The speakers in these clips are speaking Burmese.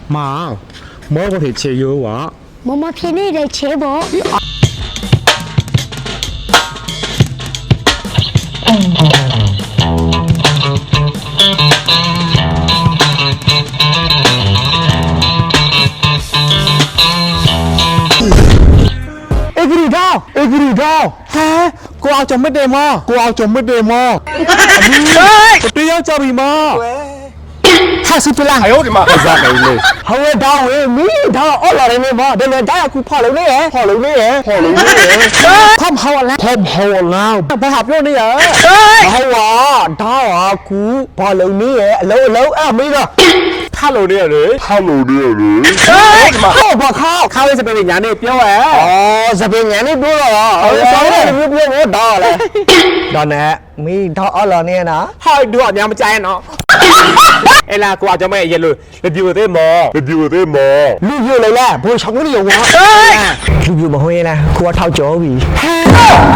妈，我去吃药哇。妈妈骗你来吃不？哎，给你刀，哈，我就没得嘛，我就没得嘛。对呀，这边嘛。他是不啦？哎呦我的妈！咋没嘞？好个刀喂，没刀，我来没嘛，这边家有跑路呢，跑路呢，跑路呢。ความ好แล้วความ好แล้วไปหาพี่นี่เหรอเอาว่ะดาวอ่ะกูพอลุนี่แล้วไม่ล่ะถ้าลุนี่เลยถ้าลุนี่เลยเข้าพอเข้าจะเป็นอย่างนี้เปี้ยวแหอ๋อจะเป็นอย่างนี้ด้วยเหรอเออใช่เปี้ยวดาวเลยดาวเนี่ยมีดาวอะไรเนี่ยนะให้ดูอ่ะยังไม่ใจเนาะเอล่ะกูอาจจะไม่เย็นเลยรีวิวได้หมอรีวิวเลยแหละพวกช่องนี่อยู่วะรีวิวมาให้นะกูว่าเท่าโจ้บี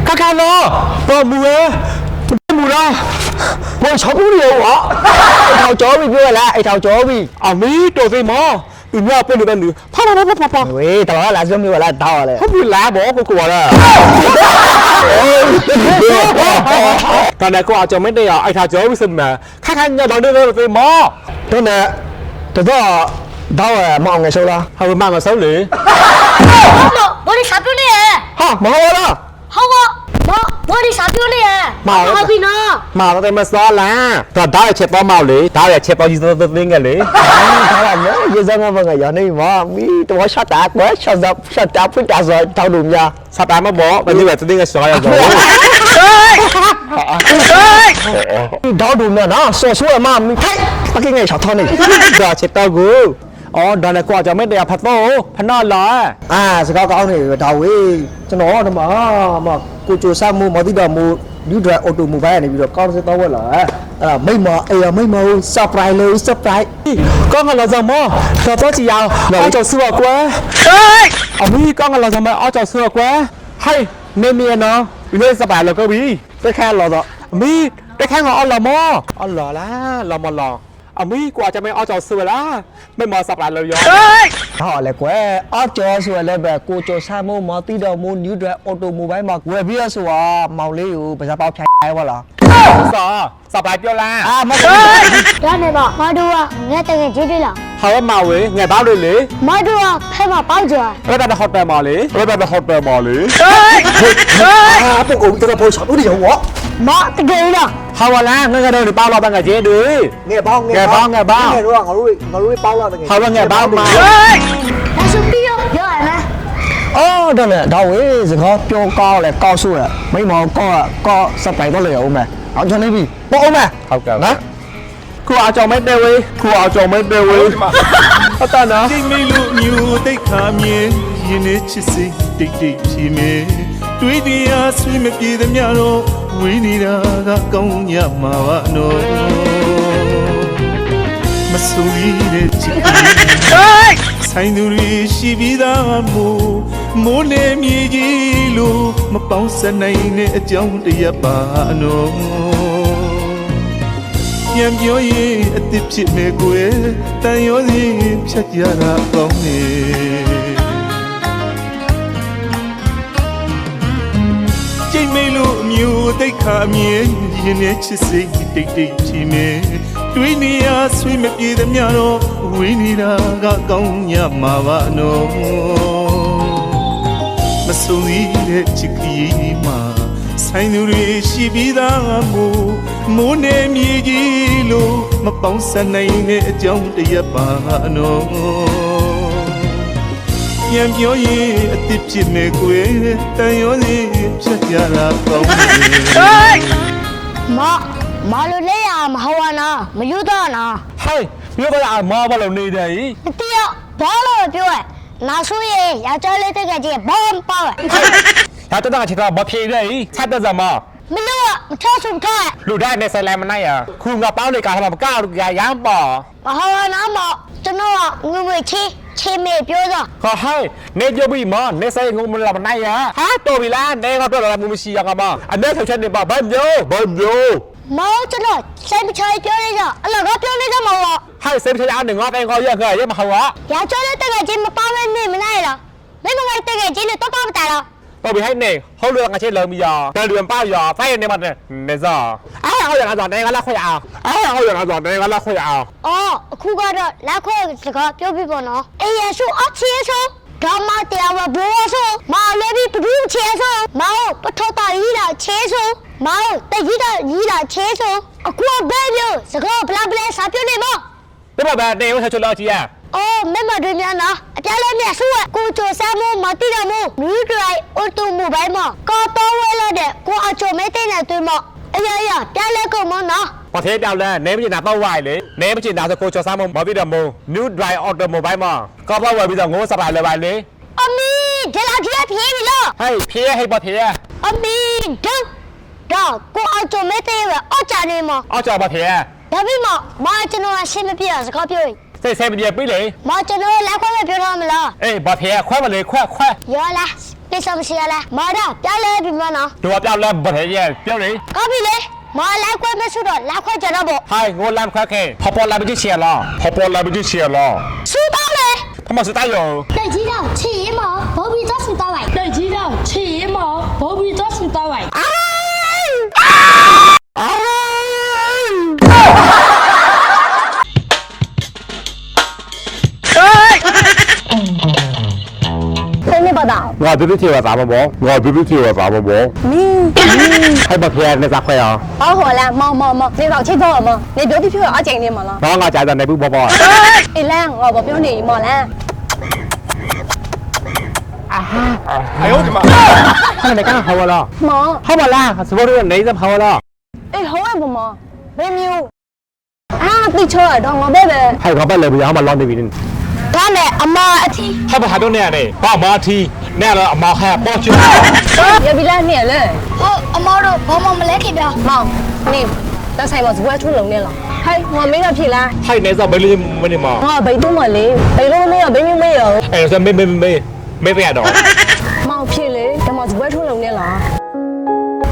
ข้าเนาะปอมือมือละพวกช่องนี่อยู่วะไอ้เท่าโจ้บีด้วยแหละไอ้เท่าโจ้บีอ่ะมีตัวสิหมออื่นว่าเป็นหรือพ่อเว้ยแต่ว่าหลานจะมีเวลาต่อเลยเขาพูดแล้วบอกกูกลัวเลยตอนนี้กูอาจจะไม่ได้อ่ะไอ้ท่าเจ้าวิสัยมาข้าอย่าโดนด้วยเลยหมอตอนนี้แต่ก็ดาวมองไงโซ่ละเขาเป็นมองไงโซ่หรือ我的啥表呢？ฮะมาแล้วล่ะ好个，我的啥表呢？好比呢？มาแล้วแต่มาซ้อนละตอนดาวเช็ดป้อเมาเลยดาวเช็ดป้อยืนตัวเล่นกันเลยดาวเนี่ยยืนจังว่าไงอย่างนี้ว่ามีตัวช็อตตากว่าช็อตตาพุ่งจากซอยเท่าดุมยาช็อตตามาบอกมันนี่แบบจะเล่นกันซอยอย่างเดียวดาวดุมเนี่ยนะสู้ๆมามีใครปักกิ่งไงช็อตท่อนี่ดาวเช็ดตากูอ๋อดาวเนี่ยกูอาจจะไม่ได้พัดโต้พันนอนหรอสกาวเขาเนี่ยดาวเว้ยจะหนอทำไมกูจูซ่ามูมาที่ดาวมูยูดราออโตมูไบเนี่ยพี่เราก้อนจะโตว่าเหรอไม่มาไม่มาเซอร์ไพรส์เลยเซอร์ไพรส์ก้อนกันเราจะมาเราต้องจียาวเอาจอดเสื้อกว่าเอามีก้อนกันเราจะมาเอาจอดเสื้อกว่าให้เมียเนาะอยู่ในสบายเราก็มีได้แค่เราต่อมีได้แค่เราเอาเรามาเอาหล่อละเรามาหล่ออามีกว่าจะไม่เอาจอดเสือละไม่มาสับหลานเราย้อนห่อเลยกว่าเอาจอดเสือเลยแบบกูจอดซาโมมาตีดอมูนิวดราออโตมูไบมาเวบี้สัวเมาเลยอยู่ภาษาเปาใช้ว่าหรอสอสับหลานเปียวละมาได้ไหมบอกมาดูอ่ะเงี้ยแต่เงี้ยจีดีละเขาว่าเมาเว้ยไงบ้าเลยเลยมาดูอ่ะให้มาเป้าจ่อแล้วแบบฮอตแปร์มาเลยพวกผมจะโพสต์รู้ดิเหรอวะมาตะเกียบละเขาว่าแล้วงั้นก็เดินเป้าเราตั้งแต่เจ๊ดูไงบ้างเขารู้เป้าเราเป็นไงเขาว่าไงบ้างมาแล้วสุดที่เยอะไหมอ๋อนั่นแหละดาวเว้ยสิเขาโจก้อเลยก้อสู้อ่ะไม่มองก็สไปก็เลยเอาไหมเอาจนได้พี่โป๊ะไหมเอากันนะครูเอาจอไม่ได้เว้ยเอาตานะတိတ်မေလို့မျိုးတိတ်ခါမြင်ရင်းနဲ့ချစ်စိတ်တိတ်ဖြေမေတွေးတရားဆွေးမပြေသမျှတော့ဝေးနေတာကကောင်းရမှာပါနော်မဆိုရတဲ့ချစ်ဆိုင်သူတွေရှိပြီးသားမိုးနေမြေကြီးလို့မပေါင်းစပ်နိုင်တဲ့အကြောင်းတရားပါနော်ပြန်ပြောရင်အစ်စ်ဖြစ်နေကိုယ်တန်ရောစီဖြတ်ကြတာကောင်းနေကြိတ်မေလို့အမျိုးတိတ်ခါမြင်ရင်နဲ့ချစ်စိတ်တိတ်ဖြီနေတွေးနေရဆွေးမပြေသမျှတော့ဝေးနေတာကကောင်းရမှာပါနော်မဆိုရတဲ့ချစ်ကလေးမှာဆိုင်သူတွေရှိပြီးသားမိုးနေမြေကြီးလို့မပေါင်းစပ်နိုင်တဲ့အကြောင်းတရားပါနော်ပြန်ပြောရင်အစ်စ်ဖြစ်နေကိုယ်တန်ရောစီဖြတ်ကြတာကောင်းနေမာလိုလဲရမဟောနာမယူတော့နာဟဲ့ပြောတော့အမားဘာလို့နေတယ်တရားဘာလို့ပြောလဲနာဆိုရင်ရကြလေးတက်ကကြီးဘောင်းပါဒါတော့ချစ်တော့မဖြေတယ်ဆက်တဲ့ဇမမလို့မချဆုံခဲ့လူတိုင်းနဲ့ဆိုင်လိုက်မနိုင်ရခုငါပေါင်းလေကားမှာမကောက်ရမ်းပေါ်မဟောနာမကျွန်တော်ငွေချင်းမေပြောတော့ဟဟဲ့နေကြပြီမနေဆိုင်ငုံမလာမနိုင်ရဟာတော်ပြီလားနေကတော့လာမှုမရှိရကမအနေထုတ်ချက်နေပါဘာမျိုး မောင်ကျွန်တော်စိတ်မချပြောနေကြအလောကပြောနေကြမှာပေါ့ ဟဲ့စေးချာ1ငါတိုင်ခေါ်ရက်ခရမဟုတ်ပါ ရာကျော်လေးတကယ်ချင်းမပါမဲနေမနိုင်လားမင်းမလိုက်တကယ်ချင်းတော့တော့မတိုင်လား တော့ဘီဟိုင်းနေဟောလို့ငါချေလုံးမီယာတန်တွင်ပါယာဖိုင်နေမှာနေစားအဲ့ဟောရငါဆိုနေကလာခွေအောင်အဲ့ဟောရငါဆိုနေကလာခွေအောင် အော်အခုကတော့လက်ခွဲစကားပြောပြပေါ့နော်အေးရရှုအချီဆိုဒါမှတရားဝဘိုးဆိုမာလည်းပြီးဘူးချဲဆိုမောင်ပထောတာကြီးတာချဲဆိုမောင်တကြီးတာကြီးတာချဲဆိုအခုဘယ်မျိုးစကားဘလဘလစာပြောနေမ ဒီမှာပဲနေဝဆက်ချလို့ကြီးอ่ะ အော်မမတွေများနော်အပြားလည်းမြတ်ဆိုးကိုချိုဆမ်းမမတိရမို့မြူဒရိုင်အော်တိုမိုဘိုင်းမှာကတော့ဝဲလာတဲ့ကိုအချိုမဲတဲ့နဲ့တွေ့မအရာရပြားလည်းကုန်မနော် ဘာသေးတောက်လဲနေမချင်တာပေါ့ဝိုင်လေနေမချင်တာဆိုကိုချောစားမမပြီးတော့မို့ New Dry Automobile မှာကောပေါ့ဝယ်ပြီးတော့ငိုးစပါလဲပါလေ အမီဒီလာကြီးပြေးပြီလား ဟေးဖြေးဟေးပါဖြေး အမီဒုတော့ကိုအချိုမဲတဲ့ရဲ့အော်ချာနေမ အော်ကြော်ပါဖြေး ဒါပြီးမှမကျွန်တော်ရှင်းမပြရစကားပြောရင် စိတ်ဆဲမပြေပြီလေ မကျွန်တော်လက်ခွဲပြောထားမလား အေးဘာဖြေးခွဲမလေခွဲ ရောလားပြစမရှိရလားမတော့ပြားလဲပြီမနော် တို့ပြောက်လဲဘာဖြေးရဲ့ပြောလေ ကောပြီလေမလက်ခွဲမဆုတော့လက်ခွဲကြတော့ပေါ့ ဟိုင်းငိုလမ်းခွဲခဲပေါ်လာပြီးချီလားပေါ်လာပြီးချီလား 输到了。 ဖမစတိုင်ရော 累积到起毛，何必做输到位？累积到起毛，何必做输到位？ 听没报道？ ငါပြပြချေပါစားမဘောငါပြပြချေပါစားမဘောဟဲ့ဘာဖြေးနေစားခွဲအောင် 包好了，冇，你老去做么？你表弟票要整你么了？ တော့ငါကြာကြာနေဘူးဘောဘော 一两我不表你么了？ 哎呦我的妈！看你干好了，冇，好不啦？是不是你在跑了？哎好啊不么？没有。啊，对错了，我贝贝。还搞不来不要嘛，浪的别人。他呢？阿妈一听，还不还到那样的？爸妈提，那了妈还包去。要不然你了？我阿妈都帮忙没来开票。冇，你，那才我是不出笼的了。嗨，我没有皮啦，还那时没你没你嘛？我被动么哩？被动没有，被没有。哎，说没别的。冇皮嘞，那我是不出笼的了。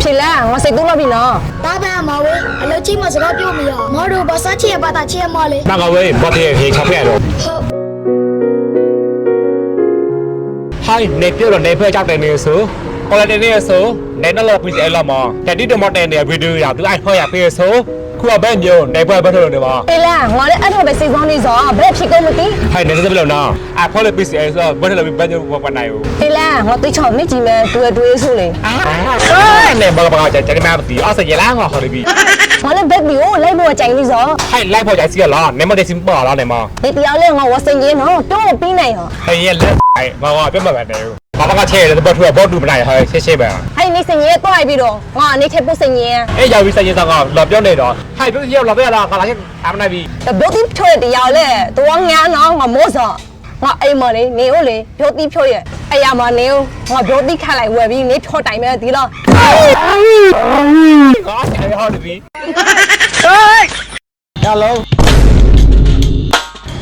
皮啦，我谁动了皮呢？爸爸妈喂，阿老姐么是个表妹啊？妈都把啥钱把他钱嘛嘞？那个喂，没得黑钞票了。好，嗨，你表了你不要讲的那时候，后来的那时候，你那了不是了嘛？但你都没得那video呀，都爱拍呀，别说，哭啊别扭，你不要不头的嘛？ 对啦，我咧一头被西装你做，不皮够没得。嗨，你是不了呢？啊，拍了不是说，不是了不就我管来哟。对啦，我对场没几咩，对数嘞。你不就你妈不地，二十一两我好的比。我咧别表，来我整你做。嗨，来跑就死了，你没得心包了你嘛？你不要咧，我生意喏，叫我变来哦。哎呀，来，我别麻烦你。爸爸个车都不出来，包住不来，还谢谢呗。哎，你生意多喺邊度？我你睇不生意啊？哎，有生意上啊，老表你了，嗨，不是要老表了，我那些他们那边。就表啲票嚟要咧，多眼喏，我冇錯。我哎麼你，你好你，表啲票嘢，哎呀嘛你，我表啲卡嚟外邊，你錯大咩啲咯？我才好的比。 Hello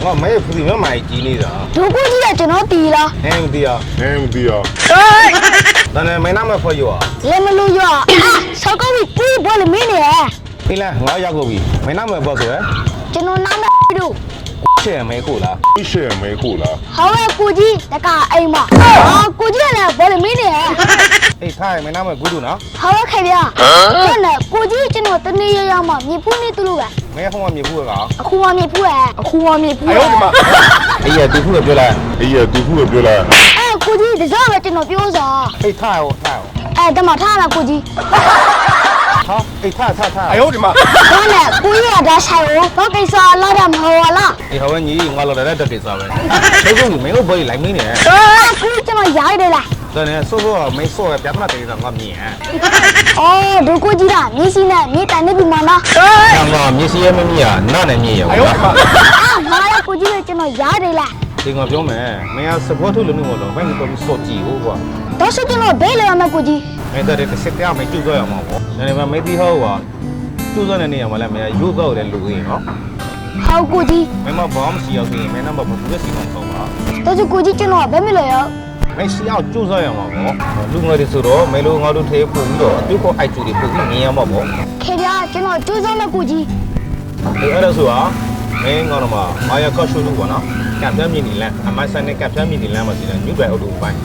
我没不是要买鸡呢的啊，如果你要ကျွန်တော်တီလား 没的啊，但是没那么富有啊， လဲမလို့ရဆောက်ကောင်းပြီးပေါ်လေမင်းနေ 对了，我要过比，没那么不错哎， ကျွန်တော်နားမတို့ 这也没够了， ဟောရဲ့ကိုကြီးတကအိမ်မှာဟာကိုကြီးကလည်းပေါ်လေမင်းနေ 哎，他也没那么孤独呢， ဟောခဲ့ဗျာဟုတ်နဲ့ကိုကြီးကျွန်တော်တနေ့ရရမှမြေဖူးနေသူလို့ပဲ 没红米铺个啊， အခုမှမြေဖူးရဲ့အခုမှမြေဖူးရဲ့ 哎呀，地铺的不来， အဲကိုကြီးဒီစားပဲကျွန်တော်ပြောစား 哎，他哦， အဲတမထားလားကိုကြီး 好，哎，他，哎呦我的妈！ ဟုတ်နဲ့ကိုကြီးကဒါဆိုင်ကိုဘာကိစ္စလာတာမဟုတ်လား 以后你我老来这给啥呗，这个没有不来没呢， အခုကျွန်တော်ရိုက်တယ်လား 这呢，说没说，别跟他对上我面， အော်ဒီကိုကြီးကမြင်းစီနဲ့မြေတန်နေပြီမနော် 那我面是也没面啊，那能面有哎呦我的啊，妈！ အာငါလည်းကိုကြီးကကျွန်တော်ရိုက်တယ်လား 这个表妹，没有十多头了我了，反正都是说几个吧。 တော့ဆိုကျွန်တော်ဘယ်လိုရမကိုကြီး 没在这个设定没就这样嘛，那你们没必要啊，就这那样嘛，那没有够的录音啊， ဟောကိုကြီး 没嘛不需要听，没那么不是喜欢搞嘛， တော့ဆိုကိုကြီးကျွန်တော်ဘယ်မလို့ရ မင်းစီအောင်ကျိုးစားရမှာပေါ့လူငယ်တွေဆိုတော့မဲလိုငါတို့သေးပို့ပြီးတော့အတူကောအိုက်ကျူတွေပို့ပြီးမြင်ရမှာပေါ့ ခင်ဗျာကျွန်တော်ကျိုးစားမဲ့ကိုကြီး အဲ့ဒါဆိုတာမင်းကတော့မှအာရကော့ရှိုးလို့ပေါ့နော်ကပ်ပြမ်းမြင်နေလမ်းအမိုက်ဆိုင်နဲ့ကပ်ပြမ်းမြင်နေလမ်းမှာစီတဲ့ညူပဲအုပ်တူပိုင်း